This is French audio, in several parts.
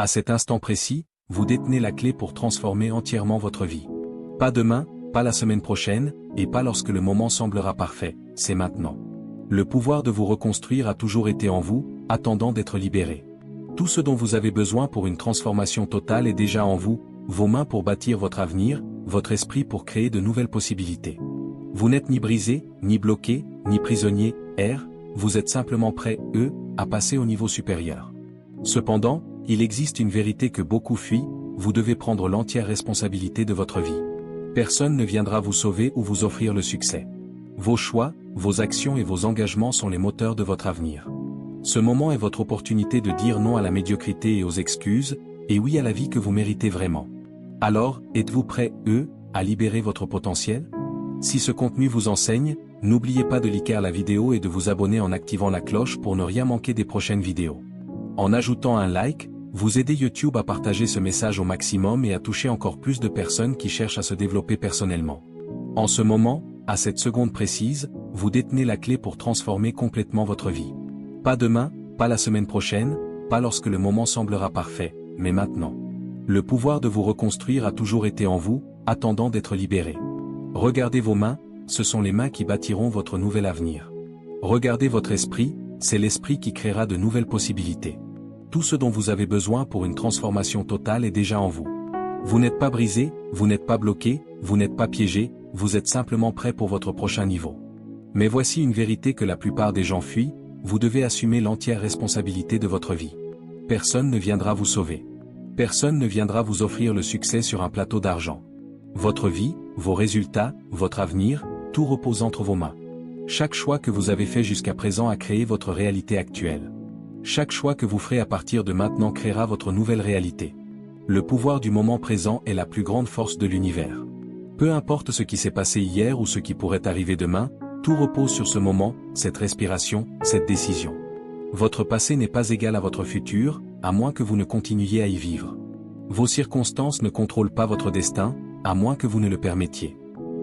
À cet instant précis, vous détenez la clé pour transformer entièrement votre vie. Pas demain, pas la semaine prochaine, et pas lorsque le moment semblera parfait, c'est maintenant. Le pouvoir de vous reconstruire a toujours été en vous, attendant d'être libéré. Tout ce dont vous avez besoin pour une transformation totale est déjà en vous, vos mains pour bâtir votre avenir, votre esprit pour créer de nouvelles possibilités. Vous n'êtes ni brisé, ni bloqué, ni prisonnier, vous êtes simplement prêt, à passer au niveau supérieur. Cependant, il existe une vérité que beaucoup fuient, vous devez prendre l'entière responsabilité de votre vie. Personne ne viendra vous sauver ou vous offrir le succès. Vos choix, vos actions et vos engagements sont les moteurs de votre avenir. Ce moment est votre opportunité de dire non à la médiocrité et aux excuses, et oui à la vie que vous méritez vraiment. Alors, êtes-vous prêt, à libérer votre potentiel? Si ce contenu vous enseigne, n'oubliez pas de liker la vidéo et de vous abonner en activant la cloche pour ne rien manquer des prochaines vidéos. En ajoutant un like, vous aidez YouTube à partager ce message au maximum et à toucher encore plus de personnes qui cherchent à se développer personnellement. En ce moment, à cette seconde précise, vous détenez la clé pour transformer complètement votre vie. Pas demain, pas la semaine prochaine, pas lorsque le moment semblera parfait, mais maintenant. Le pouvoir de vous reconstruire a toujours été en vous, attendant d'être libéré. Regardez vos mains, ce sont les mains qui bâtiront votre nouvel avenir. Regardez votre esprit, c'est l'esprit qui créera de nouvelles possibilités. Tout ce dont vous avez besoin pour une transformation totale est déjà en vous. Vous n'êtes pas brisé, vous n'êtes pas bloqué, vous n'êtes pas piégé, vous êtes simplement prêt pour votre prochain niveau. Mais voici une vérité que la plupart des gens fuient, vous devez assumer l'entière responsabilité de votre vie. Personne ne viendra vous sauver. Personne ne viendra vous offrir le succès sur un plateau d'argent. Votre vie, vos résultats, votre avenir, tout repose entre vos mains. Chaque choix que vous avez fait jusqu'à présent a créé votre réalité actuelle. Chaque choix que vous ferez à partir de maintenant créera votre nouvelle réalité. Le pouvoir du moment présent est la plus grande force de l'univers. Peu importe ce qui s'est passé hier ou ce qui pourrait arriver demain, tout repose sur ce moment, cette respiration, cette décision. Votre passé n'est pas égal à votre futur, à moins que vous ne continuiez à y vivre. Vos circonstances ne contrôlent pas votre destin, à moins que vous ne le permettiez.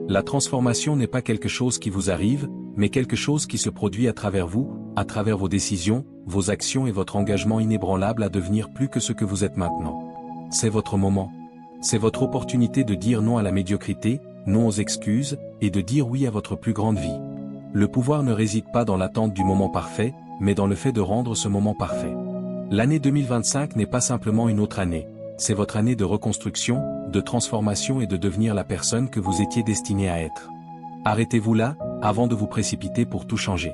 La transformation n'est pas quelque chose qui vous arrive, mais quelque chose qui se produit à travers vous, à travers vos décisions, vos actions et votre engagement inébranlable à devenir plus que ce que vous êtes maintenant. C'est votre moment. C'est votre opportunité de dire non à la médiocrité, non aux excuses, et de dire oui à votre plus grande vie. Le pouvoir ne réside pas dans l'attente du moment parfait, mais dans le fait de rendre ce moment parfait. L'année 2025 n'est pas simplement une autre année, c'est votre année de reconstruction, de transformation et de devenir la personne que vous étiez destiné à être. Arrêtez-vous là, avant de vous précipiter pour tout changer.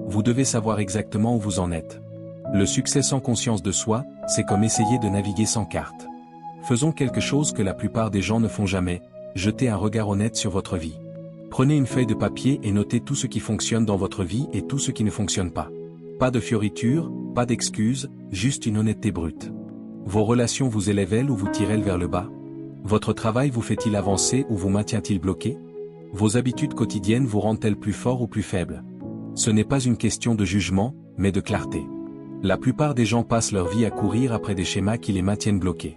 Vous devez savoir exactement où vous en êtes. Le succès sans conscience de soi, c'est comme essayer de naviguer sans carte. Faisons quelque chose que la plupart des gens ne font jamais, jetez un regard honnête sur votre vie. Prenez une feuille de papier et notez tout ce qui fonctionne dans votre vie et tout ce qui ne fonctionne pas. Pas de fioritures, pas d'excuses, juste une honnêteté brute. Vos relations vous élèvent-elles ou vous tirent-elles vers le bas? Votre travail vous fait-il avancer ou vous maintient-il bloqué? Vos habitudes quotidiennes vous rendent-elles plus fort ou plus faible? Ce n'est pas une question de jugement, mais de clarté. La plupart des gens passent leur vie à courir après des schémas qui les maintiennent bloqués.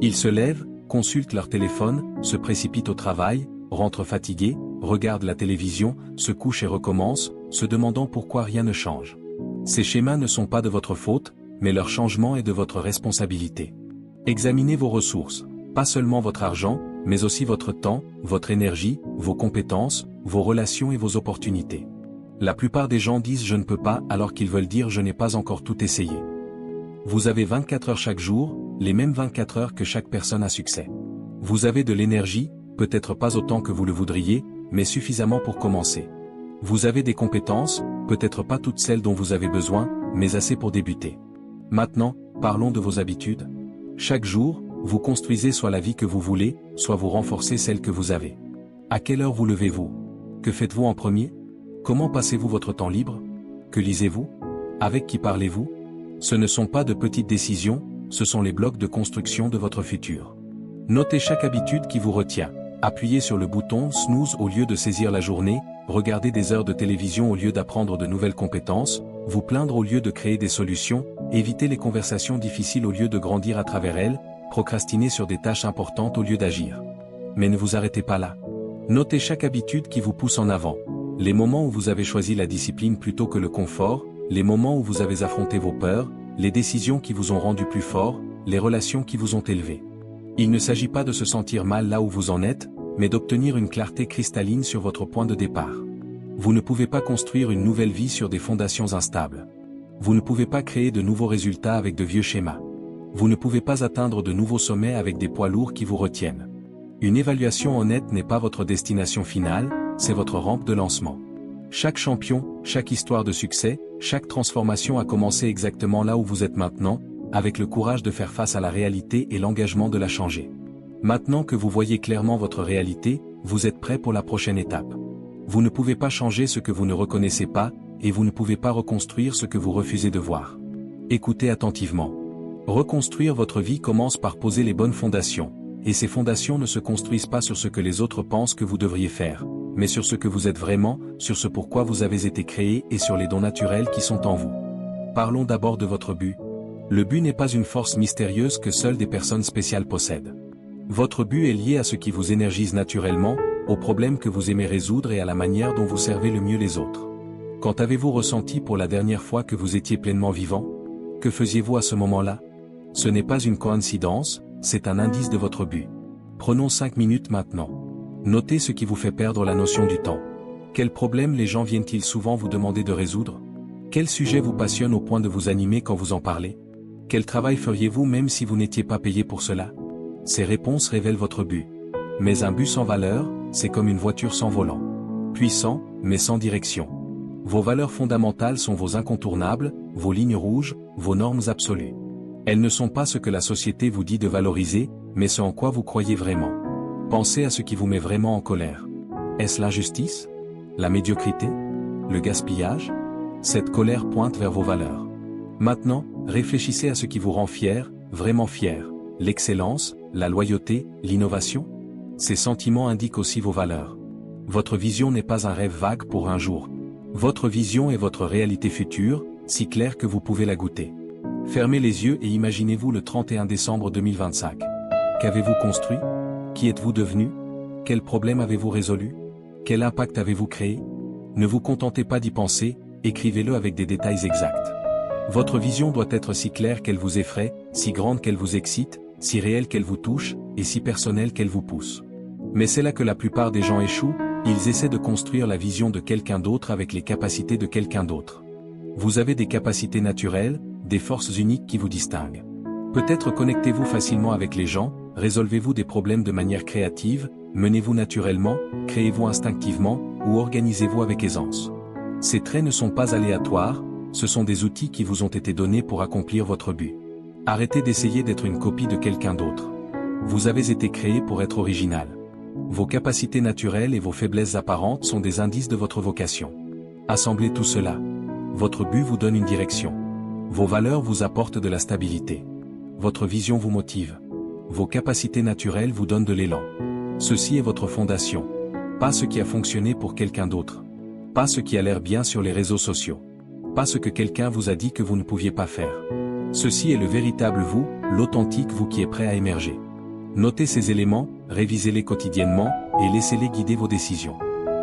Ils se lèvent, consultent leur téléphone, se précipitent au travail, rentrent fatigués, regardent la télévision, se couchent et recommencent, se demandant pourquoi rien ne change. Ces schémas ne sont pas de votre faute, mais leur changement est de votre responsabilité. Examinez vos ressources, pas seulement votre argent, mais aussi votre temps, votre énergie, vos compétences, vos relations et vos opportunités. La plupart des gens disent « je ne peux pas » alors qu'ils veulent dire « je n'ai pas encore tout essayé ». Vous avez 24 heures chaque jour, les mêmes 24 heures que chaque personne à succès. Vous avez de l'énergie, peut-être pas autant que vous le voudriez, mais suffisamment pour commencer. Vous avez des compétences, peut-être pas toutes celles dont vous avez besoin, mais assez pour débuter. Maintenant, parlons de vos habitudes. Chaque jour, vous construisez soit la vie que vous voulez, soit vous renforcez celle que vous avez. À quelle heure vous levez-vous? Que faites-vous en premier? Comment passez-vous votre temps libre? Que lisez-vous? Avec qui parlez-vous? Ce ne sont pas de petites décisions, ce sont les blocs de construction de votre futur. Notez chaque habitude qui vous retient. Appuyez sur le bouton « snooze » au lieu de saisir la journée, regardez des heures de télévision au lieu d'apprendre de nouvelles compétences, vous plaindre au lieu de créer des solutions, évitez les conversations difficiles au lieu de grandir à travers elles, procrastinez sur des tâches importantes au lieu d'agir. Mais ne vous arrêtez pas là. Notez chaque habitude qui vous pousse en avant. Les moments où vous avez choisi la discipline plutôt que le confort, les moments où vous avez affronté vos peurs, les décisions qui vous ont rendu plus fort, les relations qui vous ont élevé. Il ne s'agit pas de se sentir mal là où vous en êtes, mais d'obtenir une clarté cristalline sur votre point de départ. Vous ne pouvez pas construire une nouvelle vie sur des fondations instables. Vous ne pouvez pas créer de nouveaux résultats avec de vieux schémas. Vous ne pouvez pas atteindre de nouveaux sommets avec des poids lourds qui vous retiennent. Une évaluation honnête n'est pas votre destination finale, c'est votre rampe de lancement. Chaque champion, chaque histoire de succès, chaque transformation a commencé exactement là où vous êtes maintenant, avec le courage de faire face à la réalité et l'engagement de la changer. Maintenant que vous voyez clairement votre réalité, vous êtes prêt pour la prochaine étape. Vous ne pouvez pas changer ce que vous ne reconnaissez pas, et vous ne pouvez pas reconstruire ce que vous refusez de voir. Écoutez attentivement. Reconstruire votre vie commence par poser les bonnes fondations, et ces fondations ne se construisent pas sur ce que les autres pensent que vous devriez faire, mais sur ce que vous êtes vraiment, sur ce pourquoi vous avez été créé et sur les dons naturels qui sont en vous. Parlons d'abord de votre but. Le but n'est pas une force mystérieuse que seules des personnes spéciales possèdent. Votre but est lié à ce qui vous énergise naturellement, aux problèmes que vous aimez résoudre et à la manière dont vous servez le mieux les autres. Quand avez-vous ressenti pour la dernière fois que vous étiez pleinement vivant? Que faisiez-vous à ce moment-là? Ce n'est pas une coïncidence, c'est un indice de votre but. Prenons 5 minutes maintenant. Notez ce qui vous fait perdre la notion du temps. Quels problèmes les gens viennent-ils souvent vous demander de résoudre? Quel sujet vous passionne au point de vous animer quand vous en parlez? Quel travail feriez-vous même si vous n'étiez pas payé pour cela? Ces réponses révèlent votre but. Mais un but sans valeur, c'est comme une voiture sans volant. Puissant, mais sans direction. Vos valeurs fondamentales sont vos incontournables, vos lignes rouges, vos normes absolues. Elles ne sont pas ce que la société vous dit de valoriser, mais ce en quoi vous croyez vraiment. Pensez à ce qui vous met vraiment en colère. Est-ce l'injustice? La médiocrité? Le gaspillage? Cette colère pointe vers vos valeurs. Maintenant, réfléchissez à ce qui vous rend fier, vraiment fier. L'excellence, la loyauté, l'innovation? Ces sentiments indiquent aussi vos valeurs. Votre vision n'est pas un rêve vague pour un jour. Votre vision est votre réalité future, si claire que vous pouvez la goûter. Fermez les yeux et imaginez-vous le 31 décembre 2025. Qu'avez-vous construit? Qui êtes-vous devenu? Quels problèmes avez-vous résolus? Quel impact avez-vous créé? Ne vous contentez pas d'y penser, écrivez-le avec des détails exacts. Votre vision doit être si claire qu'elle vous effraie, si grande qu'elle vous excite, si réelle qu'elle vous touche, et si personnelle qu'elle vous pousse. Mais c'est là que la plupart des gens échouent, ils essaient de construire la vision de quelqu'un d'autre avec les capacités de quelqu'un d'autre. Vous avez des capacités naturelles, des forces uniques qui vous distinguent. Peut-être connectez-vous facilement avec les gens, résolvez-vous des problèmes de manière créative, menez-vous naturellement, créez-vous instinctivement, ou organisez-vous avec aisance. Ces traits ne sont pas aléatoires, ce sont des outils qui vous ont été donnés pour accomplir votre but. Arrêtez d'essayer d'être une copie de quelqu'un d'autre. Vous avez été créé pour être original. Vos capacités naturelles et vos faiblesses apparentes sont des indices de votre vocation. Assemblez tout cela. Votre but vous donne une direction. Vos valeurs vous apportent de la stabilité. Votre vision vous motive. Vos capacités naturelles vous donnent de l'élan. Ceci est votre fondation. Pas ce qui a fonctionné pour quelqu'un d'autre. Pas ce qui a l'air bien sur les réseaux sociaux. Pas ce que quelqu'un vous a dit que vous ne pouviez pas faire. Ceci est le véritable vous, l'authentique vous qui est prêt à émerger. Notez ces éléments, révisez-les quotidiennement, et laissez-les guider vos décisions.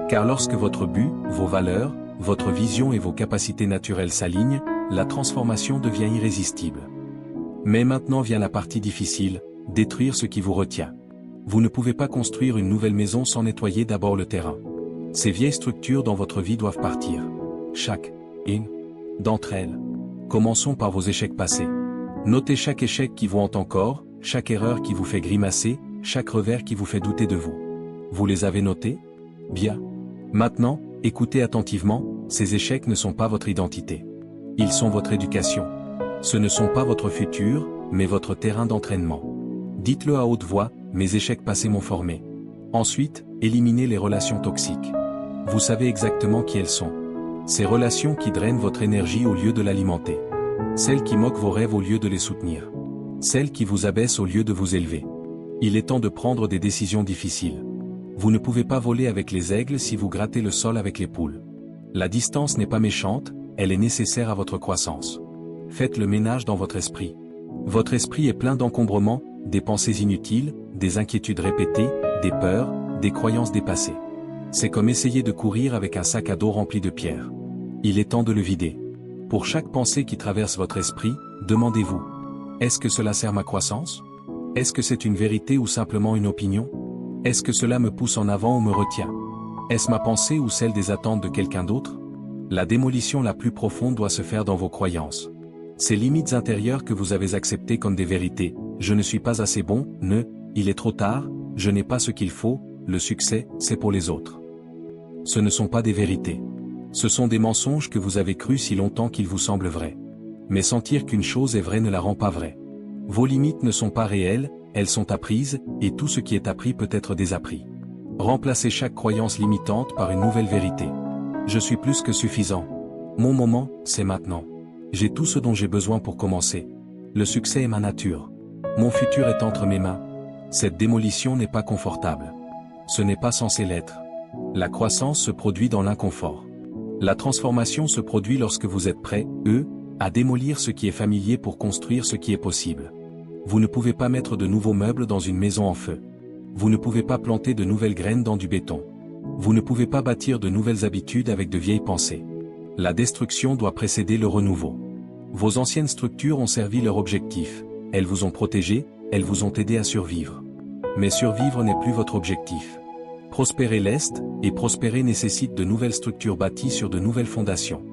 Car lorsque votre but, vos valeurs, votre vision et vos capacités naturelles s'alignent, la transformation devient irrésistible. Mais maintenant vient la partie difficile, détruire ce qui vous retient. Vous ne pouvez pas construire une nouvelle maison sans nettoyer d'abord le terrain. Ces vieilles structures dans votre vie doivent partir. Chacune d'entre elles. Commençons par vos échecs passés. Notez chaque échec qui vous hante encore, chaque erreur qui vous fait grimacer, chaque revers qui vous fait douter de vous. Vous les avez notés? Bien. Maintenant, écoutez attentivement, ces échecs ne sont pas votre identité. Ils sont votre éducation. Ce ne sont pas votre futur, mais votre terrain d'entraînement. Dites-le à haute voix, mes échecs passés m'ont formé. Ensuite, éliminez les relations toxiques. Vous savez exactement qui elles sont. Ces relations qui drainent votre énergie au lieu de l'alimenter. Celles qui moquent vos rêves au lieu de les soutenir. Celles qui vous abaissent au lieu de vous élever. Il est temps de prendre des décisions difficiles. Vous ne pouvez pas voler avec les aigles si vous grattez le sol avec les poules. La distance n'est pas méchante, elle est nécessaire à votre croissance. Faites le ménage dans votre esprit. Votre esprit est plein d'encombrements, des pensées inutiles, des inquiétudes répétées, des peurs, des croyances dépassées. C'est comme essayer de courir avec un sac à dos rempli de pierres. Il est temps de le vider. Pour chaque pensée qui traverse votre esprit, demandez-vous: Est-ce que cela sert ma croissance? Est-ce que c'est une vérité ou simplement une opinion? Est-ce que cela me pousse en avant ou me retient? Est-ce ma pensée ou celle des attentes de quelqu'un d'autre? La démolition la plus profonde doit se faire dans vos croyances. Ces limites intérieures que vous avez acceptées comme des vérités, je ne suis pas assez bon, il est trop tard, je n'ai pas ce qu'il faut, le succès, c'est pour les autres. Ce ne sont pas des vérités. Ce sont des mensonges que vous avez crus si longtemps qu'ils vous semblent vrais. Mais sentir qu'une chose est vraie ne la rend pas vraie. Vos limites ne sont pas réelles, elles sont apprises, et tout ce qui est appris peut être désappris. Remplacez chaque croyance limitante par une nouvelle vérité. Je suis plus que suffisant. Mon moment, c'est maintenant. J'ai tout ce dont j'ai besoin pour commencer. Le succès est ma nature. Mon futur est entre mes mains. Cette démolition n'est pas confortable. Ce n'est pas censé l'être. La croissance se produit dans l'inconfort. La transformation se produit lorsque vous êtes prêt, à démolir ce qui est familier pour construire ce qui est possible. Vous ne pouvez pas mettre de nouveaux meubles dans une maison en feu. Vous ne pouvez pas planter de nouvelles graines dans du béton. Vous ne pouvez pas bâtir de nouvelles habitudes avec de vieilles pensées. La destruction doit précéder le renouveau. Vos anciennes structures ont servi leur objectif. Elles vous ont protégé, elles vous ont aidé à survivre. Mais survivre n'est plus votre objectif. Prospérer l'est, et prospérer nécessite de nouvelles structures bâties sur de nouvelles fondations.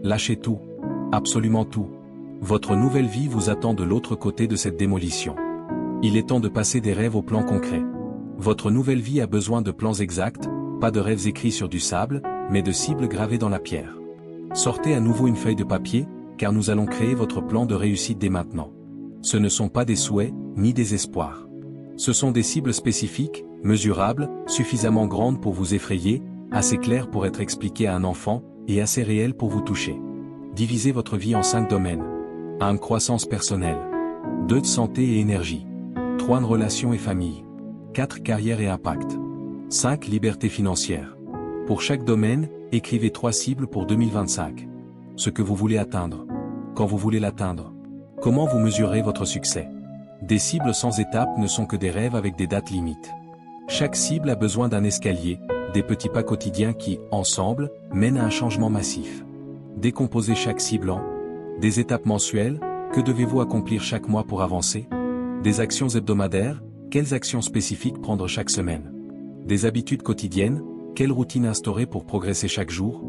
Lâchez tout. Absolument tout. Votre nouvelle vie vous attend de l'autre côté de cette démolition. Il est temps de passer des rêves aux plans concrets. Votre nouvelle vie a besoin de plans exacts, pas de rêves écrits sur du sable, mais de cibles gravées dans la pierre. Sortez à nouveau une feuille de papier, car nous allons créer votre plan de réussite dès maintenant. Ce ne sont pas des souhaits, ni des espoirs. Ce sont des cibles spécifiques, mesurables, suffisamment grandes pour vous effrayer, assez claires pour être expliquées à un enfant, et assez réelles pour vous toucher. Divisez votre vie en 5 domaines. 1. Croissance personnelle. 2. Santé et énergie. 3. Relations et famille. 4. Carrière et impact. 5. Liberté financière. Pour chaque domaine, écrivez 3 cibles pour 2025. Ce que vous voulez atteindre. Quand vous voulez l'atteindre. Comment vous mesurez votre succès. Des cibles sans étapes ne sont que des rêves avec des dates limites. Chaque cible a besoin d'un escalier, des petits pas quotidiens qui, ensemble, mènent à un changement massif. Décomposez chaque cible en des étapes mensuelles, que devez-vous accomplir chaque mois pour avancer? Des actions hebdomadaires, quelles actions spécifiques prendre chaque semaine? Des habitudes quotidiennes, quelle routine instaurer pour progresser chaque jour?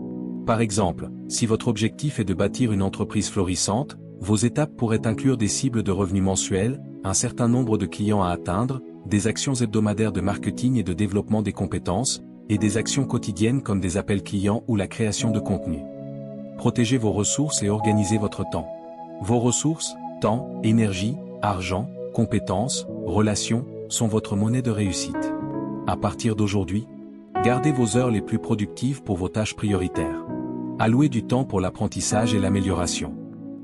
Par exemple, si votre objectif est de bâtir une entreprise florissante, vos étapes pourraient inclure des cibles de revenus mensuels, un certain nombre de clients à atteindre, des actions hebdomadaires de marketing et de développement des compétences, et des actions quotidiennes comme des appels clients ou la création de contenu. Protégez vos ressources et organisez votre temps. Vos ressources, temps, énergie, argent, compétences, relations, sont votre monnaie de réussite. À partir d'aujourd'hui, gardez vos heures les plus productives pour vos tâches prioritaires. Allouez du temps pour l'apprentissage et l'amélioration.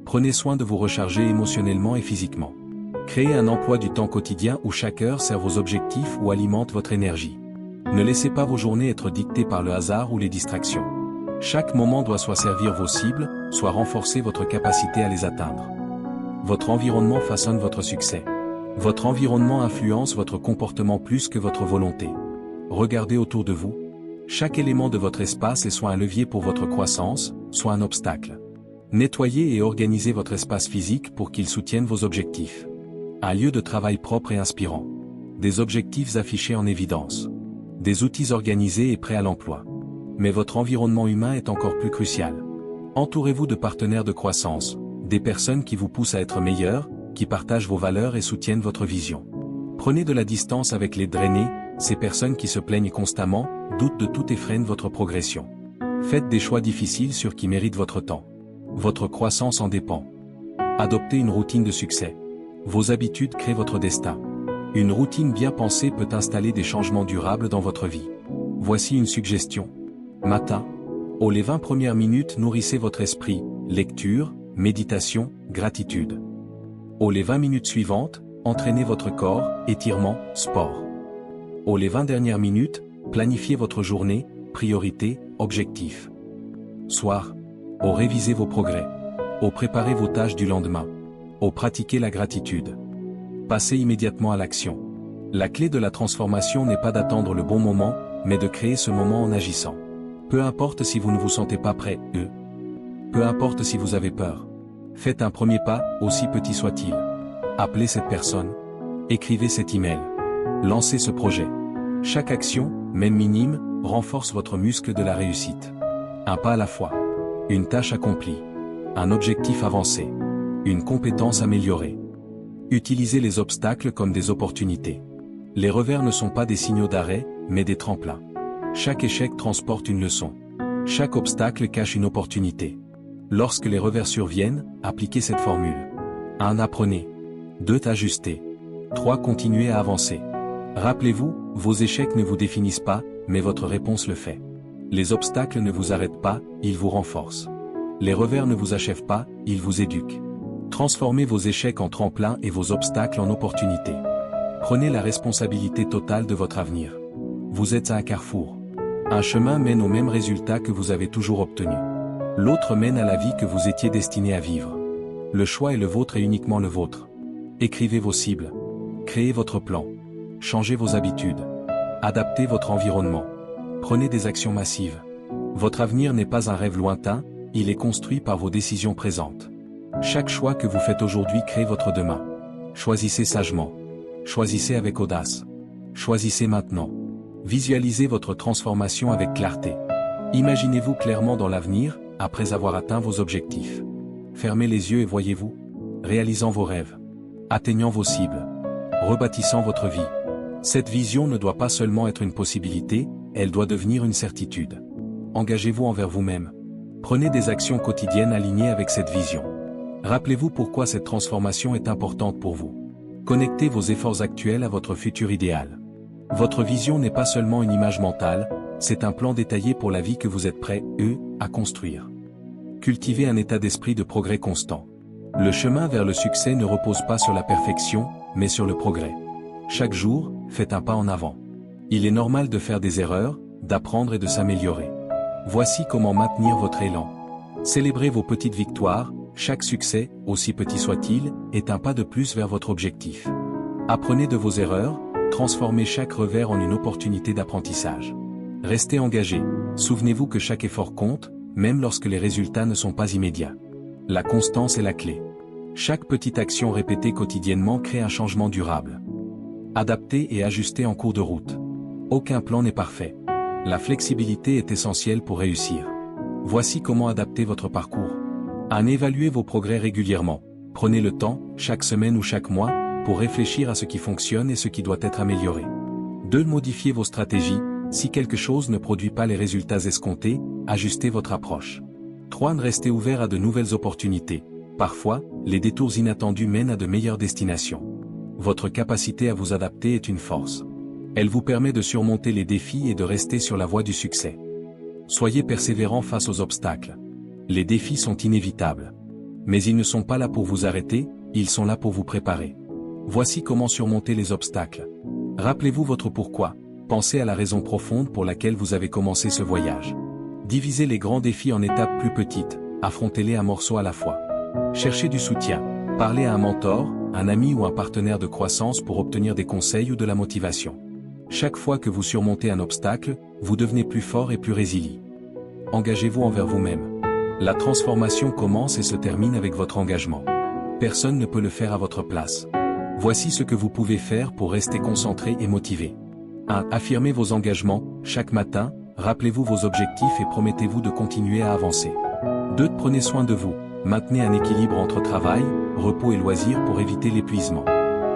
Prenez soin de vous recharger émotionnellement et physiquement. Créez un emploi du temps quotidien où chaque heure sert vos objectifs ou alimente votre énergie. Ne laissez pas vos journées être dictées par le hasard ou les distractions. Chaque moment doit soit servir vos cibles, soit renforcer votre capacité à les atteindre. Votre environnement façonne votre succès. Votre environnement influence votre comportement plus que votre volonté. Regardez autour de vous. Chaque élément de votre espace est soit un levier pour votre croissance, soit un obstacle. Nettoyez et organisez votre espace physique pour qu'il soutienne vos objectifs. Un lieu de travail propre et inspirant. Des objectifs affichés en évidence. Des outils organisés et prêts à l'emploi. Mais votre environnement humain est encore plus crucial. Entourez-vous de partenaires de croissance, des personnes qui vous poussent à être meilleurs, qui partagent vos valeurs et soutiennent votre vision. Prenez de la distance avec les drainés, ces personnes qui se plaignent constamment, doutent de tout et freinent votre progression. Faites des choix difficiles sur qui méritent votre temps. Votre croissance en dépend. Adoptez une routine de succès. Vos habitudes créent votre destin. Une routine bien pensée peut installer des changements durables dans votre vie. Voici une suggestion. Matin. Les 20 premières minutes nourrissez votre esprit, lecture, méditation, gratitude. Les 20 minutes suivantes, entraînez votre corps, étirement, sport. Les 20 dernières minutes, planifiez votre journée, priorité, objectif. Soir. Révisez vos progrès. Préparez vos tâches du lendemain. Pratiquez la gratitude. Passez immédiatement à l'action. La clé de la transformation n'est pas d'attendre le bon moment, mais de créer ce moment en agissant. Peu importe si vous ne vous sentez pas prêt, peu importe si vous avez peur. Faites un premier pas, aussi petit soit-il. Appelez cette personne. Écrivez cet email. Lancez ce projet. Chaque action, même minime, renforce votre muscle de la réussite. Un pas à la fois. Une tâche accomplie. Un objectif avancé. Une compétence améliorée. Utilisez les obstacles comme des opportunités. Les revers ne sont pas des signaux d'arrêt, mais des tremplins. Chaque échec transporte une leçon. Chaque obstacle cache une opportunité. Lorsque les revers surviennent, appliquez cette formule. 1. Apprenez. 2. Ajustez. 3. Continuez à avancer. Rappelez-vous, vos échecs ne vous définissent pas, mais votre réponse le fait. Les obstacles ne vous arrêtent pas, ils vous renforcent. Les revers ne vous achèvent pas, ils vous éduquent. Transformez vos échecs en tremplins et vos obstacles en opportunités. Prenez la responsabilité totale de votre avenir. Vous êtes à un carrefour. Un chemin mène au même résultat que vous avez toujours obtenu. L'autre mène à la vie que vous étiez destiné à vivre. Le choix est le vôtre et uniquement le vôtre. Écrivez vos cibles. Créez votre plan. Changez vos habitudes. Adaptez votre environnement. Prenez des actions massives. Votre avenir n'est pas un rêve lointain, il est construit par vos décisions présentes. Chaque choix que vous faites aujourd'hui crée votre demain. Choisissez sagement. Choisissez avec audace. Choisissez maintenant. Visualisez votre transformation avec clarté. Imaginez-vous clairement dans l'avenir, après avoir atteint vos objectifs. Fermez les yeux et voyez-vous, réalisant vos rêves, atteignant vos cibles, rebâtissant votre vie. Cette vision ne doit pas seulement être une possibilité, elle doit devenir une certitude. Engagez-vous envers vous-même. Prenez des actions quotidiennes alignées avec cette vision. Rappelez-vous pourquoi cette transformation est importante pour vous. Connectez vos efforts actuels à votre futur idéal. Votre vision n'est pas seulement une image mentale, c'est un plan détaillé pour la vie que vous êtes prêt, à construire. Cultivez un état d'esprit de progrès constant. Le chemin vers le succès ne repose pas sur la perfection, mais sur le progrès. Chaque jour, faites un pas en avant. Il est normal de faire des erreurs, d'apprendre et de s'améliorer. Voici comment maintenir votre élan. Célébrez vos petites victoires, chaque succès, aussi petit soit-il, est un pas de plus vers votre objectif. Apprenez de vos erreurs, transformez chaque revers en une opportunité d'apprentissage. Restez engagé, souvenez-vous que chaque effort compte, même lorsque les résultats ne sont pas immédiats. La constance est la clé. Chaque petite action répétée quotidiennement crée un changement durable. Adaptez et ajustez en cours de route. Aucun plan n'est parfait. La flexibilité est essentielle pour réussir. Voici comment adapter votre parcours. 1. Évaluez vos progrès régulièrement. Prenez le temps, chaque semaine ou chaque mois, pour réfléchir à ce qui fonctionne et ce qui doit être amélioré. 2. Modifiez vos stratégies. Si quelque chose ne produit pas les résultats escomptés, ajustez votre approche. 3. Restez ouvert à de nouvelles opportunités. Parfois, les détours inattendus mènent à de meilleures destinations. Votre capacité à vous adapter est une force. Elle vous permet de surmonter les défis et de rester sur la voie du succès. Soyez persévérant face aux obstacles. Les défis sont inévitables. Mais ils ne sont pas là pour vous arrêter, ils sont là pour vous préparer. Voici comment surmonter les obstacles. Rappelez-vous votre pourquoi. Pensez à la raison profonde pour laquelle vous avez commencé ce voyage. Divisez les grands défis en étapes plus petites, affrontez-les un morceau à la fois. Cherchez du soutien. Parlez à un mentor, un ami ou un partenaire de croissance pour obtenir des conseils ou de la motivation. Chaque fois que vous surmontez un obstacle, vous devenez plus fort et plus résilient. Engagez-vous envers vous-même. La transformation commence et se termine avec votre engagement. Personne ne peut le faire à votre place. Voici ce que vous pouvez faire pour rester concentré et motivé. 1. Affirmez vos engagements. Chaque matin, rappelez-vous vos objectifs et promettez-vous de continuer à avancer. 2. Prenez soin de vous. Maintenez un équilibre entre travail, repos et loisirs pour éviter l'épuisement.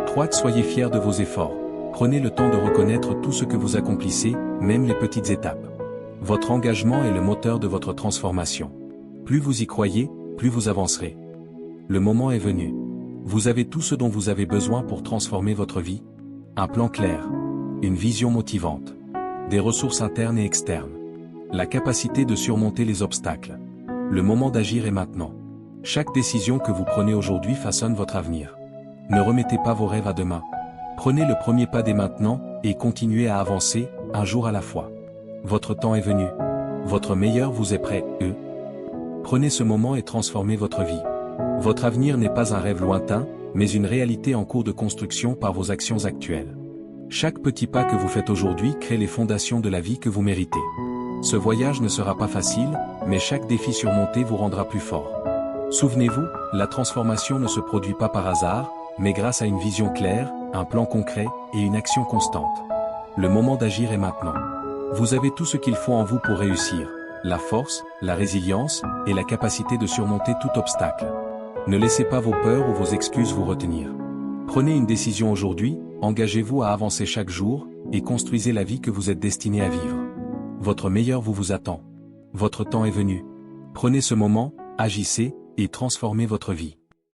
3. Soyez fiers de vos efforts. Prenez le temps de reconnaître tout ce que vous accomplissez, même les petites étapes. Votre engagement est le moteur de votre transformation. Plus vous y croyez, plus vous avancerez. Le moment est venu. Vous avez tout ce dont vous avez besoin pour transformer votre vie. Un plan clair. Une vision motivante. Des ressources internes et externes. La capacité de surmonter les obstacles. Le moment d'agir est maintenant. Chaque décision que vous prenez aujourd'hui façonne votre avenir. Ne remettez pas vos rêves à demain. Prenez le premier pas dès maintenant, et continuez à avancer, un jour à la fois. Votre temps est venu. Votre meilleur vous est prêt, Prenez ce moment et transformez votre vie. Votre avenir n'est pas un rêve lointain, mais une réalité en cours de construction par vos actions actuelles. Chaque petit pas que vous faites aujourd'hui crée les fondations de la vie que vous méritez. Ce voyage ne sera pas facile, mais chaque défi surmonté vous rendra plus fort. Souvenez-vous, la transformation ne se produit pas par hasard, mais grâce à une vision claire, un plan concret et une action constante. Le moment d'agir est maintenant. Vous avez tout ce qu'il faut en vous pour réussir, la force, la résilience et la capacité de surmonter tout obstacle. Ne laissez pas vos peurs ou vos excuses vous retenir. Prenez une décision aujourd'hui, engagez-vous à avancer chaque jour, et construisez la vie que vous êtes destiné à vivre. Votre meilleur vous attend. Votre temps est venu. Prenez ce moment, agissez, et transformez votre vie.